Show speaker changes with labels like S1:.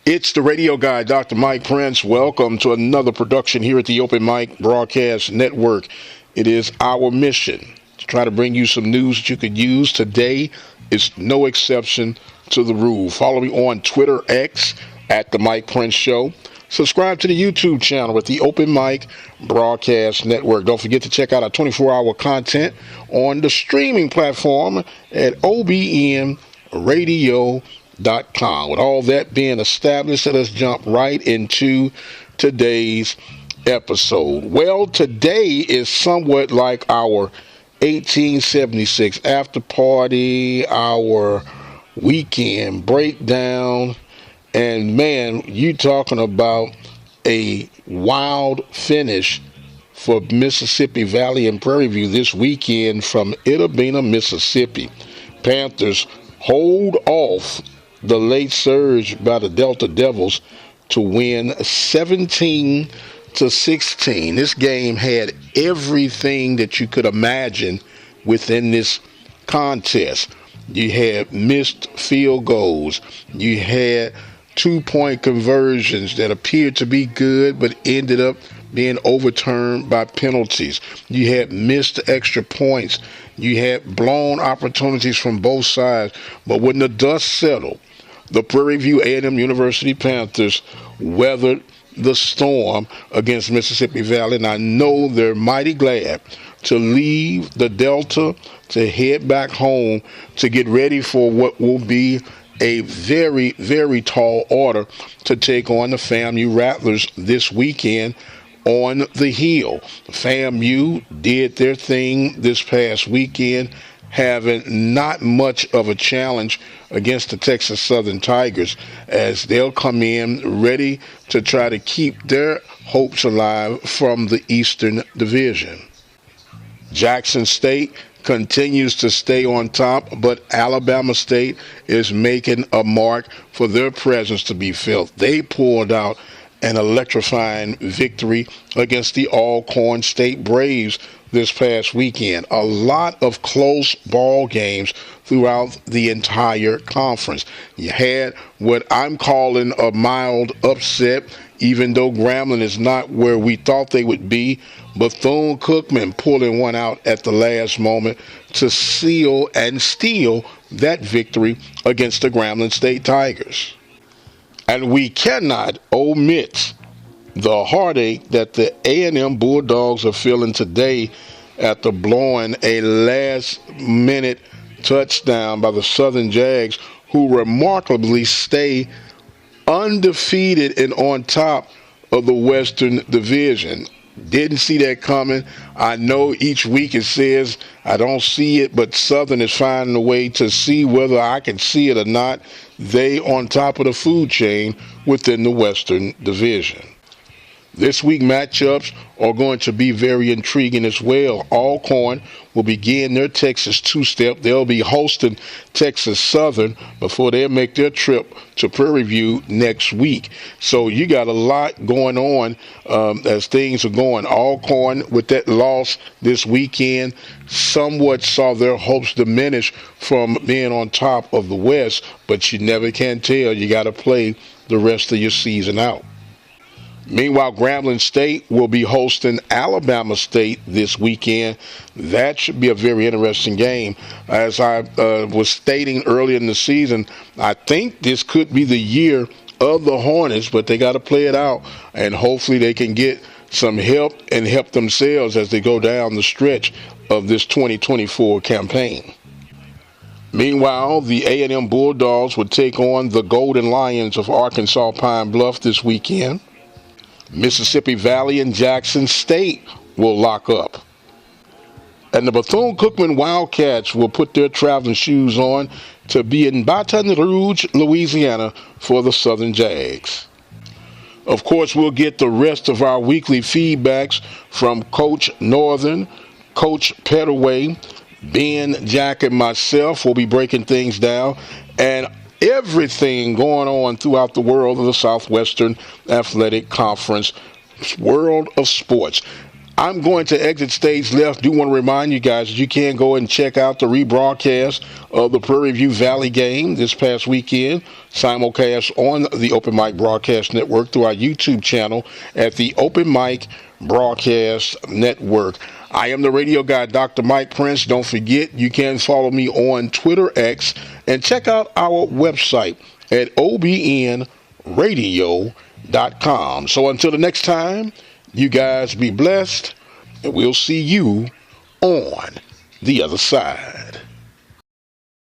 S1: It's the radio guy, Dr. Mike Prince. Welcome to another production here at the Open Mic Broadcast Network. It is our mission to try to bring you some news that you could use. Today is no exception to the rule. Follow me on Twitter X at the Mike Prince Show. Subscribe to the YouTube channel at the Open Mic Broadcast Network. Don't forget to check out our 24-hour content on the streaming platform at obnradio.com. With all that being established, let us jump right into today's episode. Well, today is somewhat like our 1876 after party, our weekend breakdown, and man, you talking about a wild finish for Mississippi Valley and Prairie View this weekend from Itta Bena, Mississippi. Panthers hold off the late surge by the Delta Devils to win 17-16. This game had everything that you could imagine within this contest. You had missed field goals. You had 2-point conversions that appeared to be good but ended up being overturned by penalties. You had missed extra points. You had blown opportunities from both sides. But when the dust settled, the Prairie View A&M University Panthers weathered the storm against Mississippi Valley, and I know they're mighty glad to leave the Delta to head back home to get ready for what will be a very, very tall order to take on the FAMU Rattlers this weekend on the Hill. FAMU did their thing this past weekend, having not much of a challenge against the Texas Southern Tigers, as they'll come in ready to try to keep their hopes alive from the Eastern Division. Jackson State continues to stay on top, but Alabama State is making a mark for their presence to be felt. They pulled out an electrifying victory against the Alcorn State Braves this past weekend. A lot of close ball games throughout the entire conference. You had what I'm calling a mild upset, even though Grambling is not where we thought they would be. Bethune-Cookman pulling one out at the last moment to seal and steal that victory against the Grambling State Tigers. And we cannot omit the heartache that the A&M Bulldogs are feeling today after blowing a last-minute touchdown by the Southern Jags, who remarkably stay undefeated and on top of the Western Division. Didn't see that coming. I know each week it says I don't see it, but Southern is finding a way to see whether I can see it or not. They on top of the food chain within the Western Division. This week matchups are going to be very intriguing as well. Alcorn will begin their Texas two-step. They'll be hosting Texas Southern before they make their trip to Prairie View next week. So you got a lot going on as things are going. Alcorn, with that loss this weekend, somewhat saw their hopes diminish from being on top of the West, but you never can tell. You got to play the rest of your season out. Meanwhile, Grambling State will be hosting Alabama State this weekend. That should be a very interesting game. As I was stating earlier in the season, I think this could be the year of the Hornets, but they got to play it out, and hopefully they can get some help and help themselves as they go down the stretch of this 2024 campaign. Meanwhile, the A&M Bulldogs will take on the Golden Lions of Arkansas Pine Bluff this weekend. Mississippi Valley and Jackson State will lock up. And the Bethune-Cookman Wildcats will put their traveling shoes on to be in Baton Rouge, Louisiana for the Southern Jags. Of course, we'll get the rest of our weekly feedbacks from Coach Northern, Coach Pettaway, Ben, Jack, and myself. Will be breaking things down. And everything going on throughout the world of the Southwestern Athletic Conference, world of sports. I'm going to exit stage left. Do want to remind you guys that you can go and check out the rebroadcast of the Prairie View Valley game this past weekend, simulcast on the Open Mic Broadcast Network through our YouTube channel at the Open Mic Broadcast Network. I am the radio guy, Dr. Mike Prince. Don't forget, you can follow me on Twitter X and check out our website at obnradio.com. So until the next time, you guys be blessed, and we'll see you on the other side.